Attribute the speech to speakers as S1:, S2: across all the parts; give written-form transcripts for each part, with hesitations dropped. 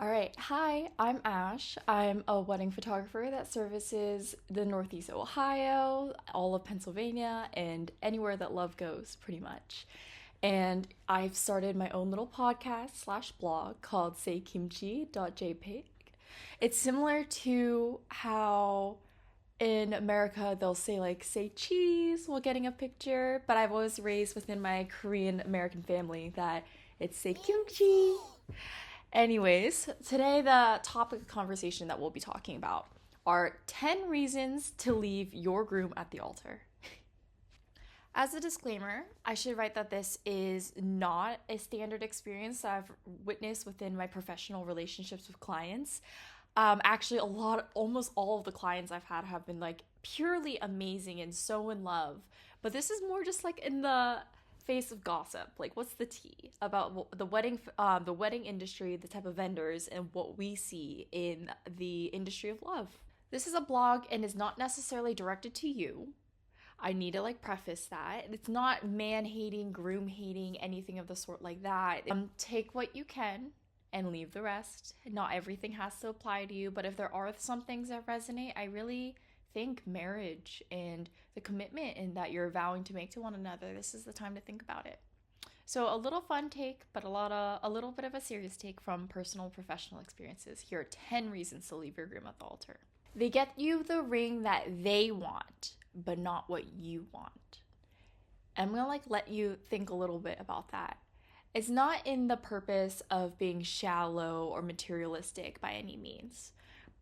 S1: All right. Hi, I'm Ash. I'm a wedding photographer that services the Northeast Ohio, all of Pennsylvania, and anywhere that love goes, pretty much. And I've started my own little podcast slash blog called saykimchi.jpg. It's similar to how in America they'll say say cheese while getting a picture, but I've always raised within my Korean American family that it's say kimchi. Anyways, today the topic of conversation that we'll be talking about are 10 reasons to leave your groom at the altar. As a disclaimer, I should write that this is not a standard experience that I've witnessed within my professional relationships with clients. Actually, almost all of the clients I've had have been purely amazing and so in love. But this is more just in the face of gossip. What's the tea about the wedding industry, the type of vendors, and what we see in the industry of love. This is a blog and is not necessarily directed to you. I need to preface that. It's not man hating, groom hating, anything of the sort like that. Take what you can and leave the rest. Not everything has to apply to you, but if there are some things that resonate, I really think marriage and the commitment and that you're vowing to make to one another, this is the time to think about it. So a little fun take, but a little bit of a serious take from personal professional experiences. Here are 10 reasons to leave your groom at the altar. They get you the ring that they want, but not what you want. I'm gonna let you think a little bit about that. It's not in the purpose of being shallow or materialistic by any means.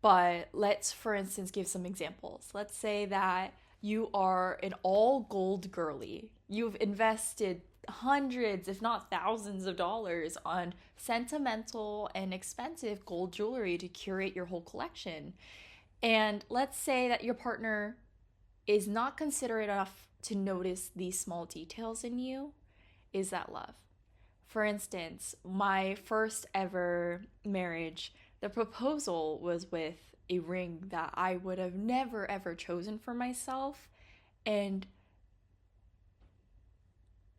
S1: But let's, for instance, give some examples. Let's say that you are an all gold girly. You've invested hundreds, if not thousands of dollars on sentimental and expensive gold jewelry to curate your whole collection. And let's say that your partner is not considerate enough to notice these small details in you. Is that love? For instance, my first ever marriage, the proposal was with a ring that I would have never ever chosen for myself, and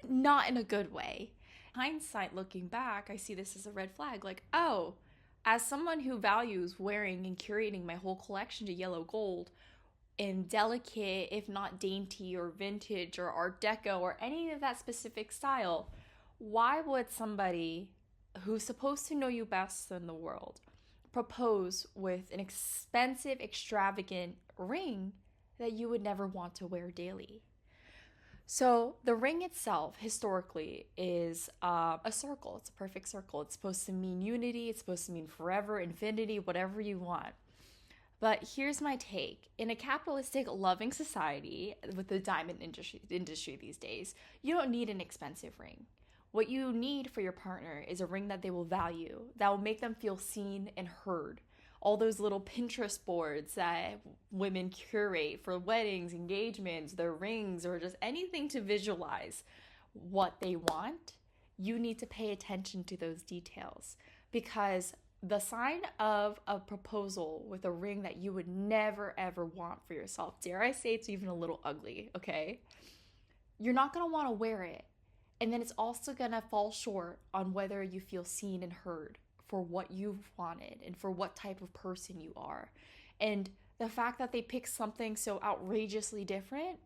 S1: not in a good way. Hindsight, looking back, I see this as a red flag. Oh, as someone who values wearing and curating my whole collection to yellow gold in delicate, if not dainty or vintage or Art Deco or any of that specific style, why would somebody who's supposed to know you best in the world propose with an expensive, extravagant ring that you would never want to wear daily? So the ring itself, historically, is a circle. It's a perfect circle. It's supposed to mean unity. It's supposed to mean forever, infinity, whatever you want. But here's my take. In a capitalistic, loving society with the diamond industry these days, you don't need an expensive ring. What you need for your partner is a ring that they will value, that will make them feel seen and heard. All those little Pinterest boards that women curate for weddings, engagements, their rings, or just anything to visualize what they want, you need to pay attention to those details, because the sign of a proposal with a ring that you would never ever want for yourself, dare I say it's even a little ugly, okay? You're not gonna wanna wear it. And then it's also gonna fall short on whether you feel seen and heard for what you've wanted and for what type of person you are. And the fact that they pick something so outrageously different,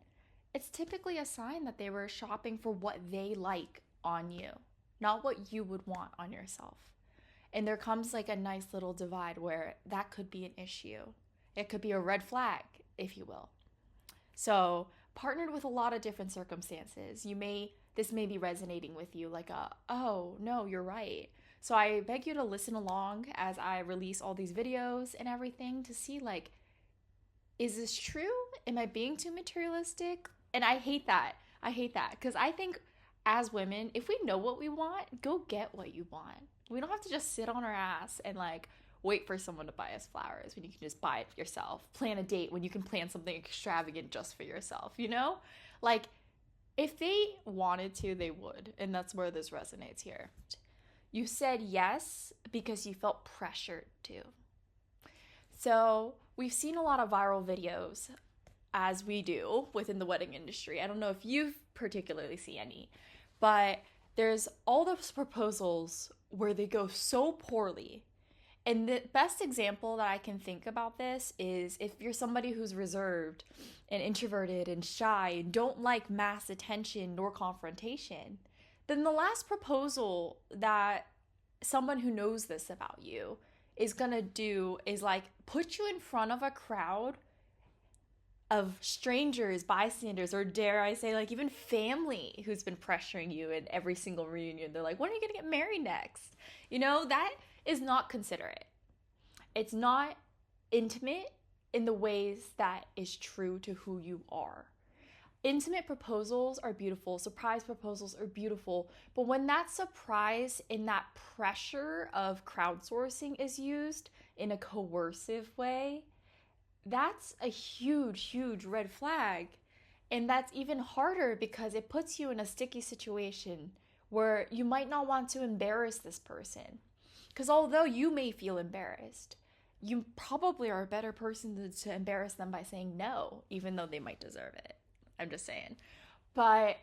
S1: it's typically a sign that they were shopping for what they like on you, not what you would want on yourself. And there comes a nice little divide where that could be an issue. It could be a red flag, if you will. So, partnered with a lot of different circumstances, this may be resonating with you oh, no, you're right. So I beg you to listen along as I release all these videos and everything to see is this true? Am I being too materialistic? And I hate that. Because I think as women, if we know what we want, go get what you want. We don't have to just sit on our ass and wait for someone to buy us flowers when you can just buy it yourself. Plan a date when you can plan something extravagant just for yourself, you know? If they wanted to, they would. And that's where this resonates here. You said yes because you felt pressured to. So we've seen a lot of viral videos, as we do within the wedding industry. I don't know if you've particularly seen any, but there's all those proposals where they go so poorly And the best example that I can think about this is if you're somebody who's reserved and introverted and shy and don't like mass attention nor confrontation, then the last proposal that someone who knows this about you is gonna do is like put you in front of a crowd of strangers, bystanders, or dare I say, like even family who's been pressuring you in every single reunion. They're like, when are you gonna get married next? That is not considerate. It's not intimate in the ways that is true to who you are. Intimate proposals are beautiful, surprise proposals are beautiful, but when that surprise and that pressure of crowdsourcing is used in a coercive way, that's a huge, huge red flag. And that's even harder because it puts you in a sticky situation where you might not want to embarrass this person. Because although you may feel embarrassed, you probably are a better person to embarrass them by saying no, even though they might deserve it. I'm just saying. But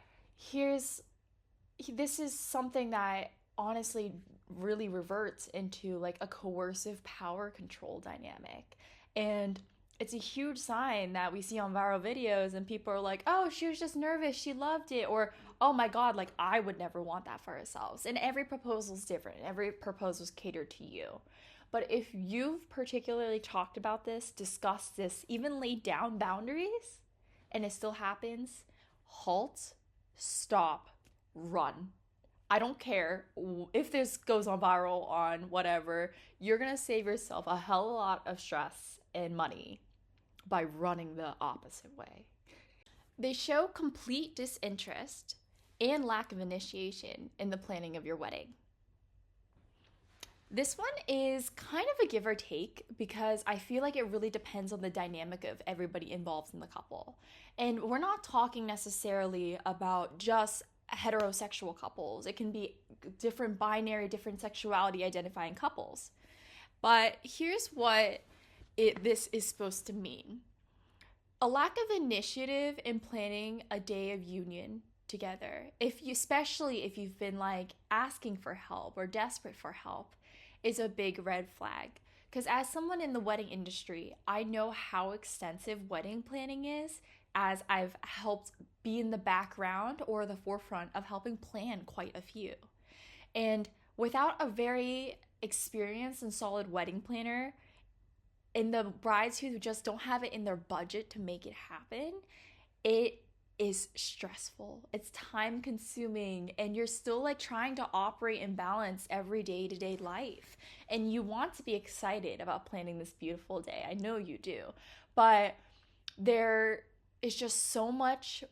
S1: this is something that honestly really reverts into like a coercive power control dynamic. And it's a huge sign that we see on viral videos and people are like, oh, she was just nervous, she loved it, or oh my god, like I would never want that for ourselves. And every proposal is different, every proposal is catered to you. But if you've particularly talked about this, discussed this, even laid down boundaries, and it still happens, halt, stop, run. I don't care if this goes on viral on whatever, you're gonna save yourself a hell of a lot of stress and money by running the opposite way. They show complete disinterest and lack of initiation in the planning of your wedding. This one is kind of a give or take because I feel like it really depends on the dynamic of everybody involved in the couple. And we're not talking necessarily about just heterosexual couples. It can be different binary, different sexuality identifying couples. But here's what this is supposed to mean. A lack of initiative in planning a day of union together, especially if you've been like asking for help or desperate for help, is a big red flag. Because as someone in the wedding industry, I know how extensive wedding planning is, as I've helped be in the background or the forefront of helping plan quite a few. And without a very experienced and solid wedding planner, and the brides who just don't have it in their budget to make it happen, it is stressful. It's time consuming, and you're still like trying to operate and balance every day-to-day life. And you want to be excited about planning this beautiful day. I know you do. But there is just so much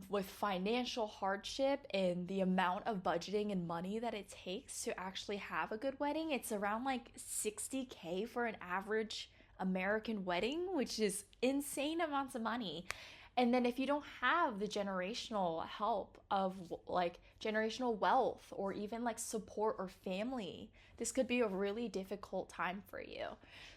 S1: with financial hardship and the amount of budgeting and money that it takes to actually have a good wedding. It's around like $60K for an average American wedding, which is insane amounts of money. And then if you don't have the generational help of like generational wealth or even like support or family, this could be a really difficult time for you.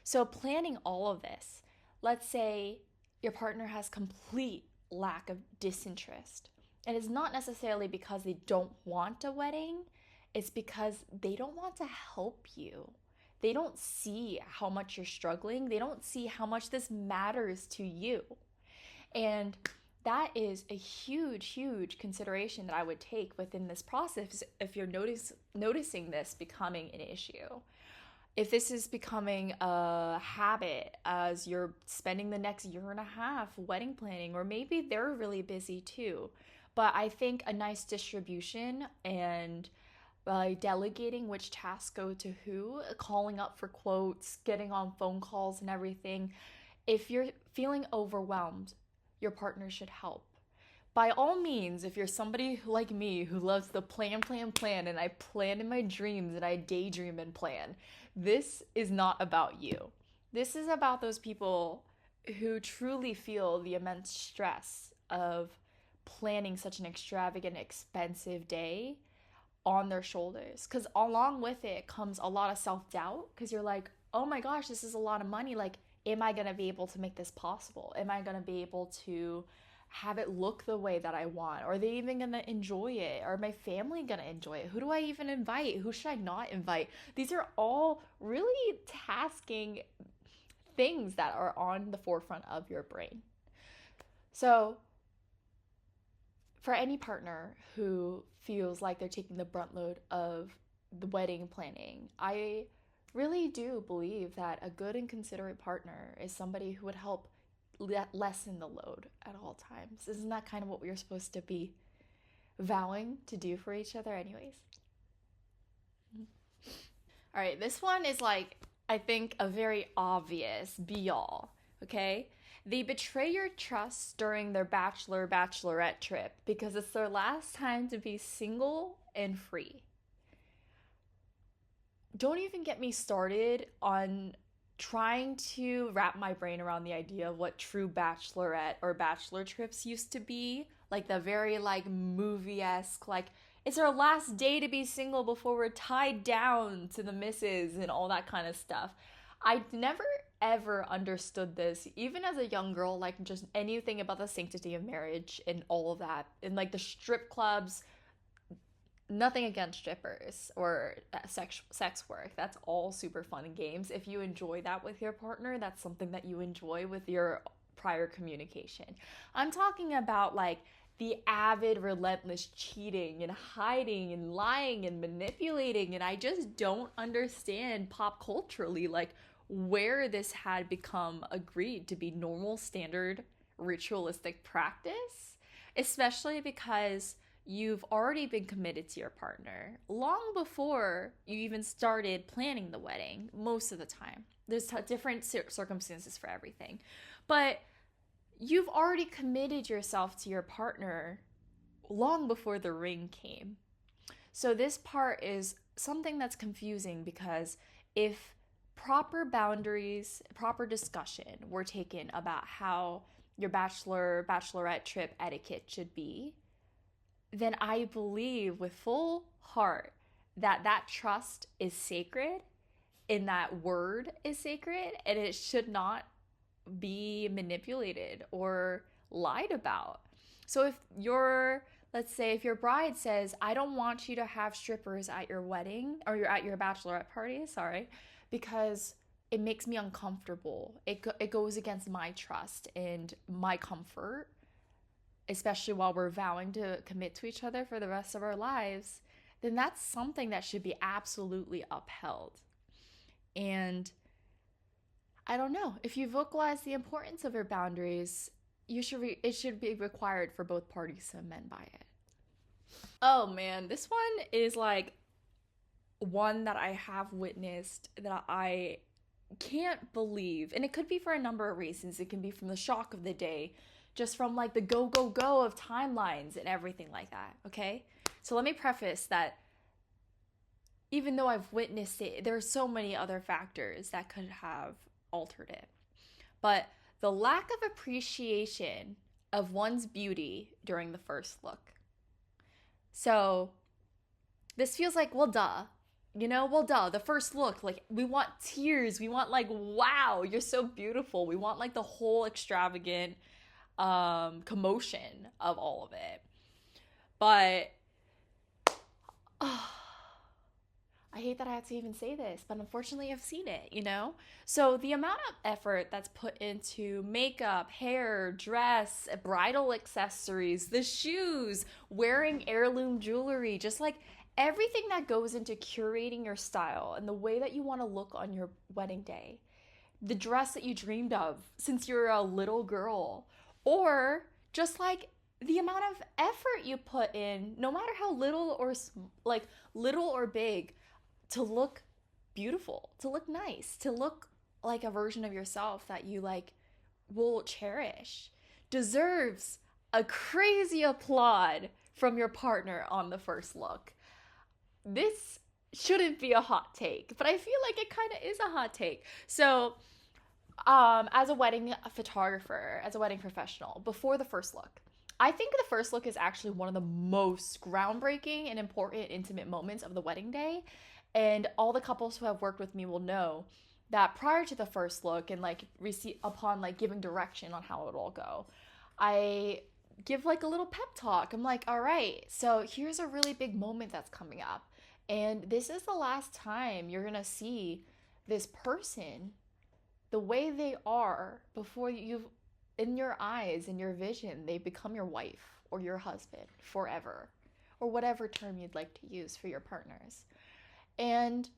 S1: So planning all of this, let's say your partner has complete lack of disinterest. And it's not necessarily because they don't want a wedding, it's because they don't want to help you. They don't see how much you're struggling. They don't see how much this matters to you. And that is a huge, huge consideration that I would take within this process if you're noticing this becoming an issue. If this is becoming a habit as you're spending the next year and a half wedding planning, or maybe they're really busy too. But I think a nice distribution and by delegating which tasks go to who, calling up for quotes, getting on phone calls and everything. If you're feeling overwhelmed, your partner should help. By all means, if you're somebody like me who loves the plan, and I plan in my dreams and I daydream and plan, this is not about you. This is about those people who truly feel the immense stress of planning such an extravagant, expensive day on their shoulders. Because along with it comes a lot of self-doubt, because you're like, oh my gosh, this is a lot of money. Like, am I going to be able to make this possible? Am I going to be able to have it look the way that I want? Are they even gonna enjoy it? Are my family gonna enjoy it? Who do I even invite? Who should I not invite? These are all really tasking things that are on the forefront of your brain. So, for any partner who feels like they're taking the brunt load of the wedding planning, I really do believe that a good and considerate partner is somebody who would help lessen the load at all times. Isn't that kind of what we are supposed to be vowing to do for each other, anyways? All right, this one is like, I think, a very obvious be all, okay? They betray your trust during their bachelorette trip because it's their last time to be single and free. Don't even get me started on trying to wrap my brain around the idea of what true bachelorette or bachelor trips used to be. Like the very like movie-esque, like it's our last day to be single before we're tied down to the missus and all that kind of stuff. I never ever understood this, even as a young girl, like just anything about the sanctity of marriage and all of that. And like the strip clubs, nothing against strippers or sex work. That's all super fun and games. If you enjoy that with your partner, that's something that you enjoy with your prior communication. I'm talking about like the avid, relentless cheating and hiding and lying and manipulating. And I just don't understand pop culturally, like where this had become agreed to be normal, standard, ritualistic practice, especially because you've already been committed to your partner long before you even started planning the wedding, most of the time. There's different circumstances for everything. But you've already committed yourself to your partner long before the ring came. So this part is something that's confusing because if proper boundaries, proper discussion were taken about how your bachelorette trip etiquette should be, then I believe with full heart that that trust is sacred and that word is sacred and it should not be manipulated or lied about. So if let's say if your bride says, I don't want you to have strippers at your wedding or you're at your bachelorette party, sorry, because it makes me uncomfortable. It goes against my trust and my comfort, especially while we're vowing to commit to each other for the rest of our lives, then that's something that should be absolutely upheld. And I don't know, if you vocalize the importance of your boundaries, it should be required for both parties to amend by it. Oh man, this one is like one that I have witnessed that I can't believe. And it could be for a number of reasons. It can be from the shock of the day, just from like the go, go, go of timelines and everything like that, okay? So let me preface that even though I've witnessed it, there are so many other factors that could have altered it. But the lack of appreciation of one's beauty during the first look. So this feels like, well, duh. The first look, like we want tears. We want like, wow, you're so beautiful. We want like the whole extravagant commotion of all of it. But I hate that I have to even say this, but unfortunately I've seen it. So the amount of effort that's put into makeup, hair, dress, bridal accessories, the shoes, wearing heirloom jewelry, just like everything that goes into curating your style and the way that you want to look on your wedding day, the dress that you dreamed of since you were a little girl, or just like the amount of effort you put in, no matter how little or big, to look beautiful, to look nice, to look like a version of yourself that you like will cherish, deserves a crazy applaud from your partner on the first look. This shouldn't be a hot take, but I feel like it kind of is a hot take. So, as a wedding photographer, as a wedding professional, before the first look, I think the first look is actually one of the most groundbreaking and important intimate moments of the wedding day. And all the couples who have worked with me will know that prior to the first look and like upon like giving direction on how it will all go, I give like a little pep talk. I'm like, all right, so here's a really big moment that's coming up. And this is the last time you're going to see this person the way they are before you've, in your eyes, in your vision, they become your wife or your husband forever, or whatever term you'd like to use for your partners. And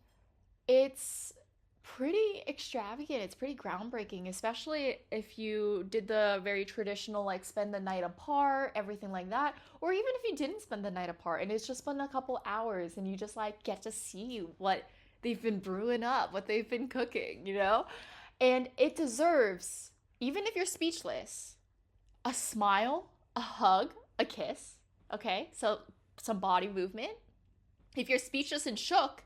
S1: it's pretty extravagant. It's pretty groundbreaking, especially if you did the very traditional, like spend the night apart, everything like that. Or even if you didn't spend the night apart and it's just been a couple hours and you just like get to see what they've been brewing up, what they've been cooking, you know? And it deserves, even if you're speechless, a smile, a hug, a kiss. Okay? So some body movement. If you're speechless and shook,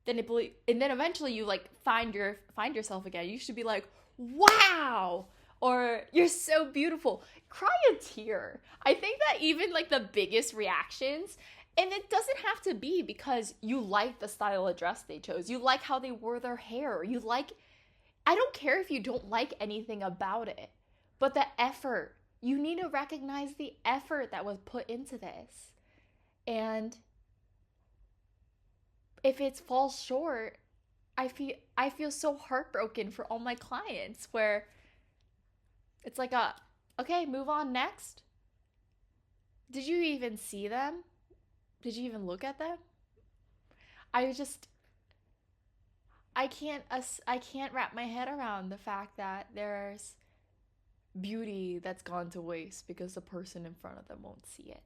S1: then and then eventually you like find yourself again. You should be like, "Wow!" or "You're so beautiful." Cry a tear. I think that even like the biggest reactions, and it doesn't have to be because you like the style of dress they chose. You like how they wore their hair. You like, I don't care if you don't like anything about it, but the effort. You need to recognize the effort that was put into this. And if it falls short, I feel so heartbroken for all my clients where it's like a, okay, move on next. Did you even see them? Did you even look at them? I just I can't wrap my head around the fact that there's beauty that's gone to waste because the person in front of them won't see it.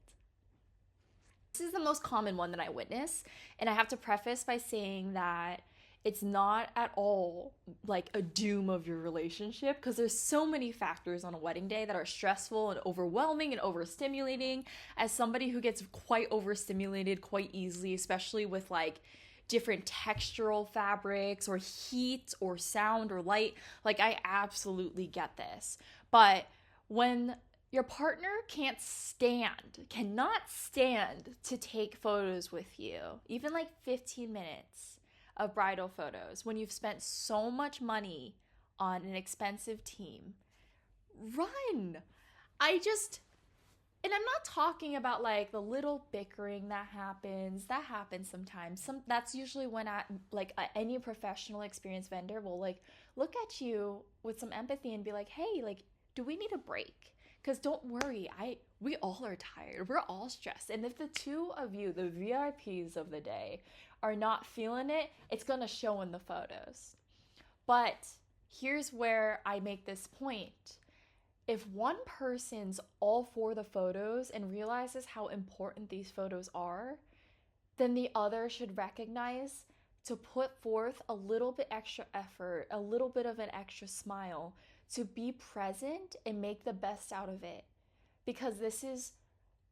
S1: This is the most common one that I witness, and I have to preface by saying that it's not at all like a doom of your relationship because there's so many factors on a wedding day that are stressful and overwhelming and overstimulating. As somebody who gets quite overstimulated quite easily, especially with like different textural fabrics or heat or sound or light, like I absolutely get this. But when your partner cannot stand to take photos with you, even like 15 minutes of bridal photos, when you've spent so much money on an expensive team, run. I just, and I'm not talking about like the little bickering that happens. That happens sometimes. That's usually when any professional experienced vendor will like look at you with some empathy and be like, "Hey, like, do we need a break?" Because don't worry, we all are tired. We're all stressed. And if the two of you, the VIPs of the day, are not feeling it, it's going to show in the photos. But here's where I make this point. If one person's all for the photos and realizes how important these photos are, then the other should recognize to put forth a little bit extra effort, a little bit of an extra smile to be present and make the best out of it. Because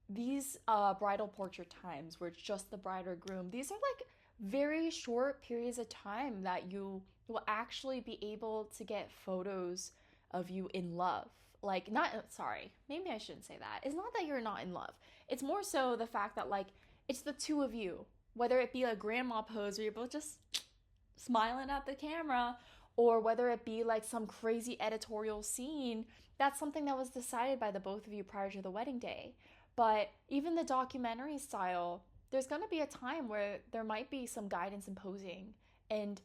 S1: these bridal portrait times where it's just the bride or groom, these are like very short periods of time that you will actually be able to get photos of you in love. Like, not, sorry, maybe I shouldn't say that. It's not that you're not in love. It's more so the fact that, like, it's the two of you. Whether it be a grandma pose where you're both just smiling at the camera, or whether it be like some crazy editorial scene, that's something that was decided by the both of you prior to the wedding day. But even the documentary style, there's going to be a time where there might be some guidance in posing. And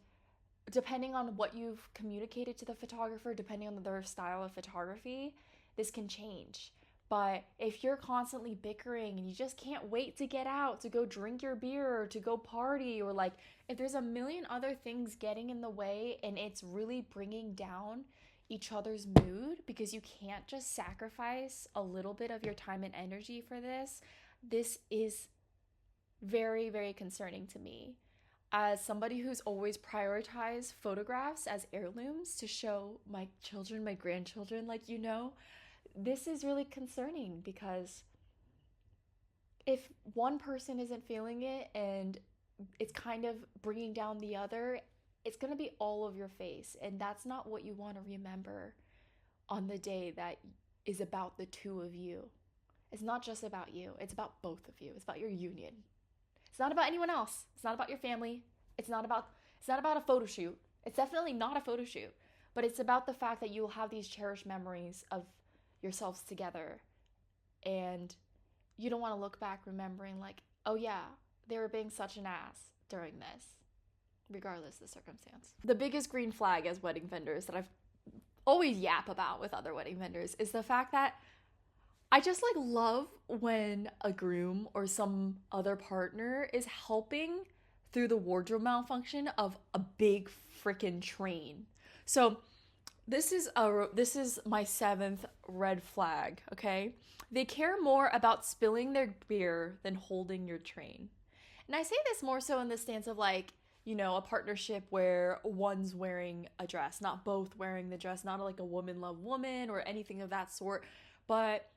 S1: depending on what you've communicated to the photographer, depending on their style of photography, this can change. But if you're constantly bickering and you just can't wait to get out, to go drink your beer or to go party, or like if there's a million other things getting in the way and it's really bringing down each other's mood because you can't just sacrifice a little bit of your time and energy for this, this is very, very concerning to me. As somebody who's always prioritized photographs as heirlooms to show my children, my grandchildren, like, this is really concerning because if one person isn't feeling it and it's kind of bringing down the other, it's going to be all over your face. And that's not what you want to remember on the day that is about the two of you. It's not just about you. It's about both of you. It's about your union. It's not about anyone else. It's not about your family. It's not about a photo shoot. It's definitely not a photo shoot. But it's about the fact that you will have these cherished memories of yourselves together and you don't want to look back remembering like, oh yeah, they were being such an ass during this, regardless of the circumstance. The biggest green flag as wedding vendors that I've always yap about with other wedding vendors is the fact that I just like love when a groom or some other partner is helping through the wardrobe malfunction of a big freaking train. So this is my seventh red flag, okay? They care more about spilling their beer than holding your train. And I say this more so in the stance of like, a partnership where one's wearing a dress, not both wearing the dress, not like a woman love woman or anything of that sort. But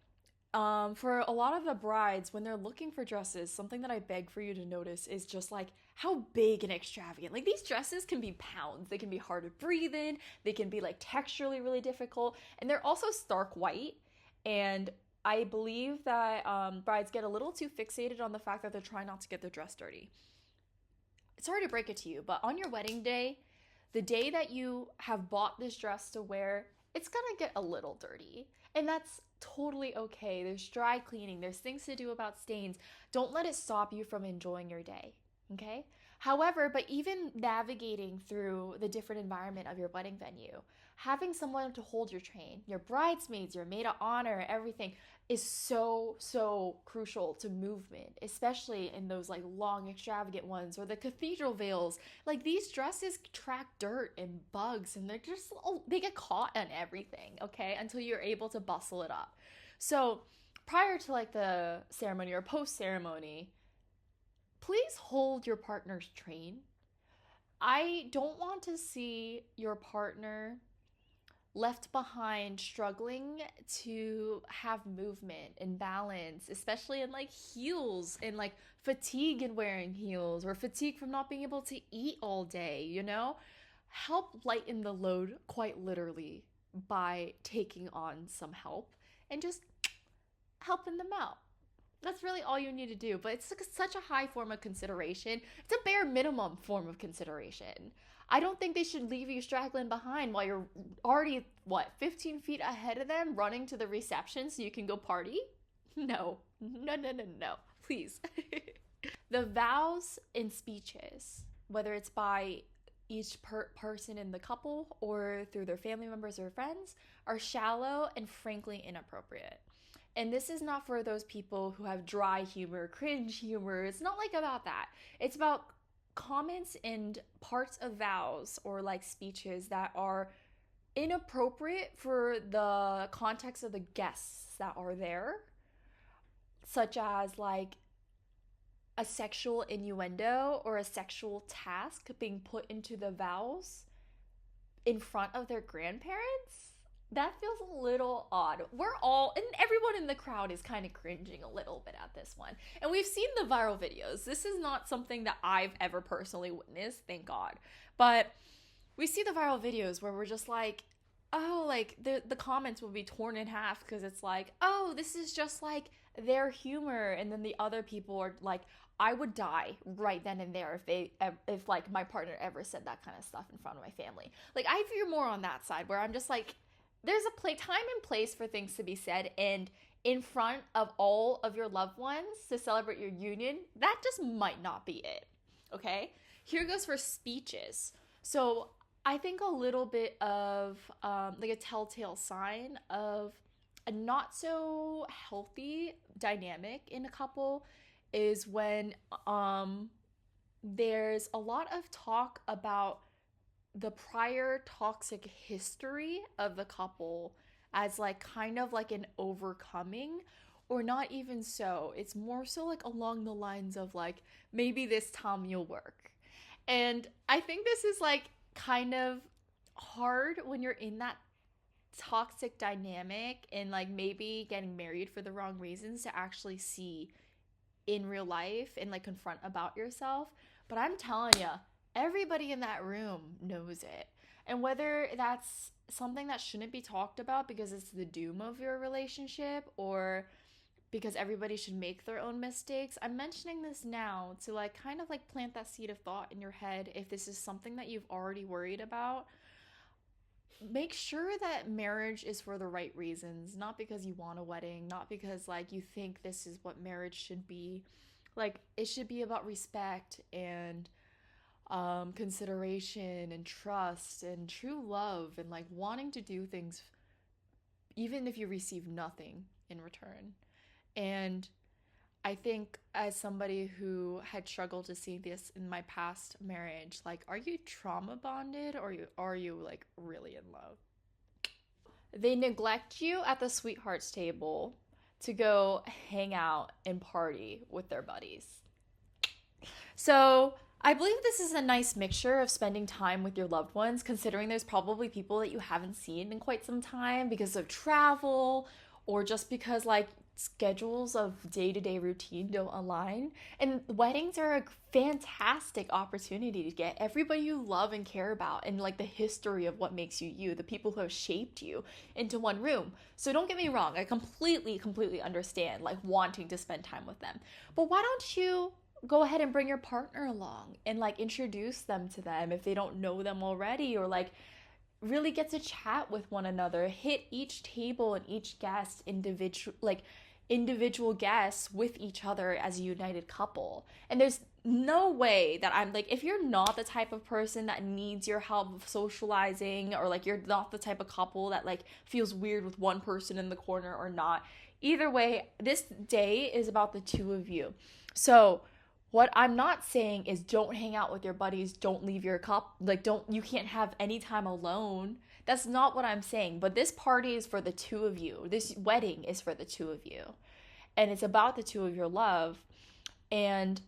S1: for a lot of the brides, when they're looking for dresses, something that I beg for you to notice is just like how big and extravagant. Like these dresses can be pounds. They can be hard to breathe in. They can be like texturally really difficult. And they're also stark white. And I believe that brides get a little too fixated on the fact that they're trying not to get their dress dirty. Sorry to break it to you, but on your wedding day, the day that you have bought this dress to wear, it's gonna get a little dirty. And that's totally okay. There's dry cleaning, there's things to do about stains. Don't let it stop you from enjoying your day, okay? However, but even navigating through the different environment of your wedding venue, having someone to hold your train, your bridesmaids, your maid of honor, everything is so crucial to movement, especially in those like long extravagant ones or the cathedral veils. Like these dresses track dirt and bugs and they're just they get caught on everything, okay, until you're able to bustle it up. So prior to like the ceremony or post ceremony, please hold your partner's train. I don't want to see your partner left behind struggling to have movement and balance, especially in like heels and like fatigue in wearing heels or fatigue from not being able to eat all day. Help lighten the load quite literally by taking on some help and just helping them out. That's really all you need to do. But it's like such a high form of consideration. It's a bare minimum form of consideration. I don't think they should leave you straggling behind while you're already, 15 feet ahead of them running to the reception so you can go party? No. No. Please. The vows and speeches, whether it's by each person in the couple or through their family members or friends, are shallow and frankly inappropriate. And this is not for those people who have dry humor, cringe humor. It's not like about that. It's about comments and parts of vows or like speeches that are inappropriate for the context of the guests that are there, such as like a sexual innuendo or a sexual task being put into the vows in front of their grandparents. That feels a little odd. And everyone in the crowd is kind of cringing a little bit at this one. And we've seen the viral videos. This is not something that I've ever personally witnessed, thank God. But we see the viral videos where we're just like, oh, like the comments will be torn in half because it's like, oh, this is just like their humor. And then the other people are like, I would die right then and there if like my partner ever said that kind of stuff in front of my family. Like I veer more on that side where I'm just like, there's a time and place for things to be said, and in front of all of your loved ones to celebrate your union, that just might not be it, okay? Here goes for speeches. So I think a little bit of like a telltale sign of a not so healthy dynamic in a couple is when there's a lot of talk about the prior toxic history of the couple as like kind of like an overcoming, or not even so. It's more so like along the lines of like, maybe this time you'll work. And I think this is like kind of hard when you're in that toxic dynamic and like maybe getting married for the wrong reasons to actually see in real life and like confront about yourself. But I'm telling you, everybody in that room knows it. And whether that's something that shouldn't be talked about because it's the doom of your relationship or because everybody should make their own mistakes, I'm mentioning this now to like kind of like plant that seed of thought in your head if this is something that you've already worried about. make sure that marriage is for the right reasons, not because you want a wedding, not because like you think this is what marriage should be. Like it should be about respect and consideration and trust and true love and like wanting to do things even if you receive nothing in return. And I think as somebody who had struggled to see this in my past marriage, like, are you trauma bonded or are you like really in love? They neglect you at the sweethearts table to go hang out and party with their buddies. So I believe this is a nice mixture of spending time with your loved ones, considering there's probably people that you haven't seen in quite some time because of travel or just because like schedules of day-to-day routine don't align. And weddings are a fantastic opportunity to get everybody you love and care about and like the history of what makes you you, the people who have shaped you, into one room. So don't get me wrong, I completely understand like wanting to spend time with them, but why don't you go ahead and bring your partner along and like introduce them to them if they don't know them already, or like really get to chat with one another, hit each table and each guest individual guests with each other as a united couple. And there's no way that I'm like, if you're not the type of person that needs your help socializing, or like you're not the type of couple that like feels weird with one person in the corner or not, either way, this day is about the two of you. So what I'm not saying is don't hang out with your buddies, don't leave your cup, like don't, you can't have any time alone. That's not what I'm saying. But this party is for the two of you. This wedding is for the two of you. And it's about the two of your love. And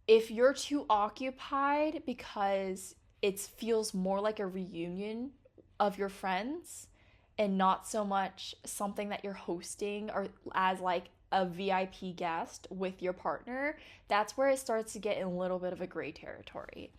S1: if you're too occupied because it feels more like a reunion of your friends and not so much something that you're hosting or as like a VIP guest with your partner, that's where it starts to get in a little bit of a gray territory.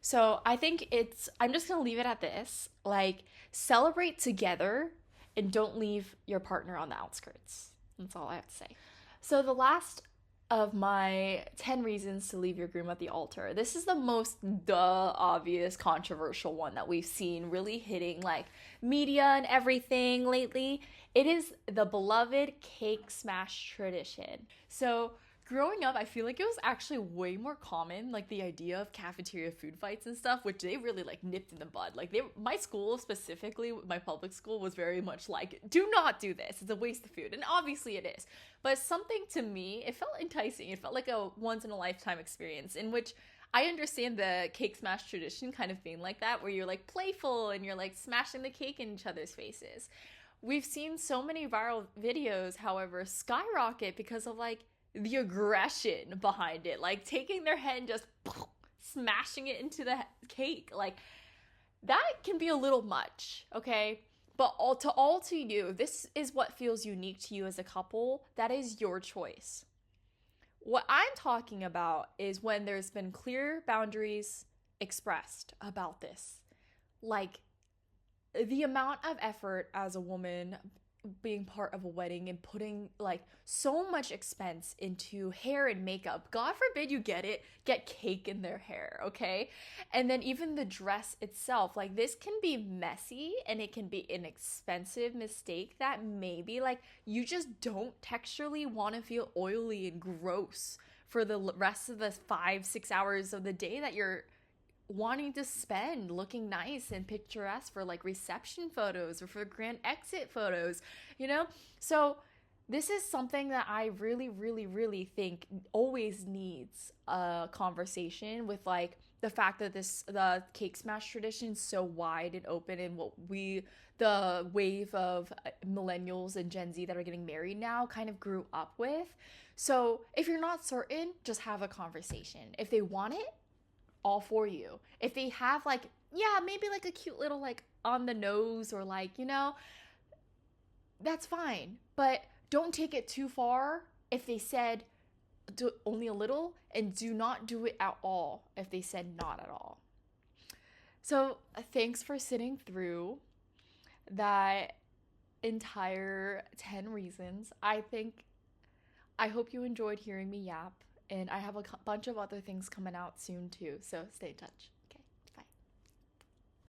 S1: So I think I'm just gonna leave it at this. Like, celebrate together and don't leave your partner on the outskirts. That's all I have to say. So the last of my 10 reasons to leave your groom at the altar. This is the most obvious controversial one that we've seen really hitting like media and everything lately. It is the beloved cake smash tradition. So growing up, I feel like it was actually way more common, like the idea of cafeteria food fights and stuff, which they really like nipped in the bud. Like my school specifically, my public school, was very much like, do not do this. It's a waste of food. And obviously it is. But something to me, it felt enticing. It felt like a once in a lifetime experience in which I understand the cake smash tradition kind of being like that, where you're like playful and you're like smashing the cake in each other's faces. We've seen so many viral videos, however, skyrocket because of like the aggression behind it, like taking their head and just smashing it into the cake. Like that can be a little much, okay? But all to you, this is what feels unique to you as a couple. That is your choice. What I'm talking about is when there's been clear boundaries expressed about this. Like the amount of effort as a woman being part of a wedding and putting like so much expense into hair and makeup. God forbid you get cake in their hair, okay? And then even the dress itself, like this can be messy and it can be an expensive mistake that maybe like you just don't texturally want to feel oily and gross for the rest of the 5-6 hours of the day that you're wanting to spend looking nice and picturesque for like reception photos or for grand exit photos, you know? So this is something that I really think always needs a conversation with, like the fact that the cake smash tradition is so wide and open, and the wave of millennials and Gen Z that are getting married now kind of grew up with. So if you're not certain, just have a conversation. If they want it, all for you. If they have like, yeah, maybe like a cute little like on the nose or like, you know, that's fine. But don't take it too far if they said do only a little, and do not do it at all if they said not at all. So thanks for sitting through that entire 10 reasons. I hope you enjoyed hearing me yap. And I have a bunch of other things coming out soon too, so stay in touch.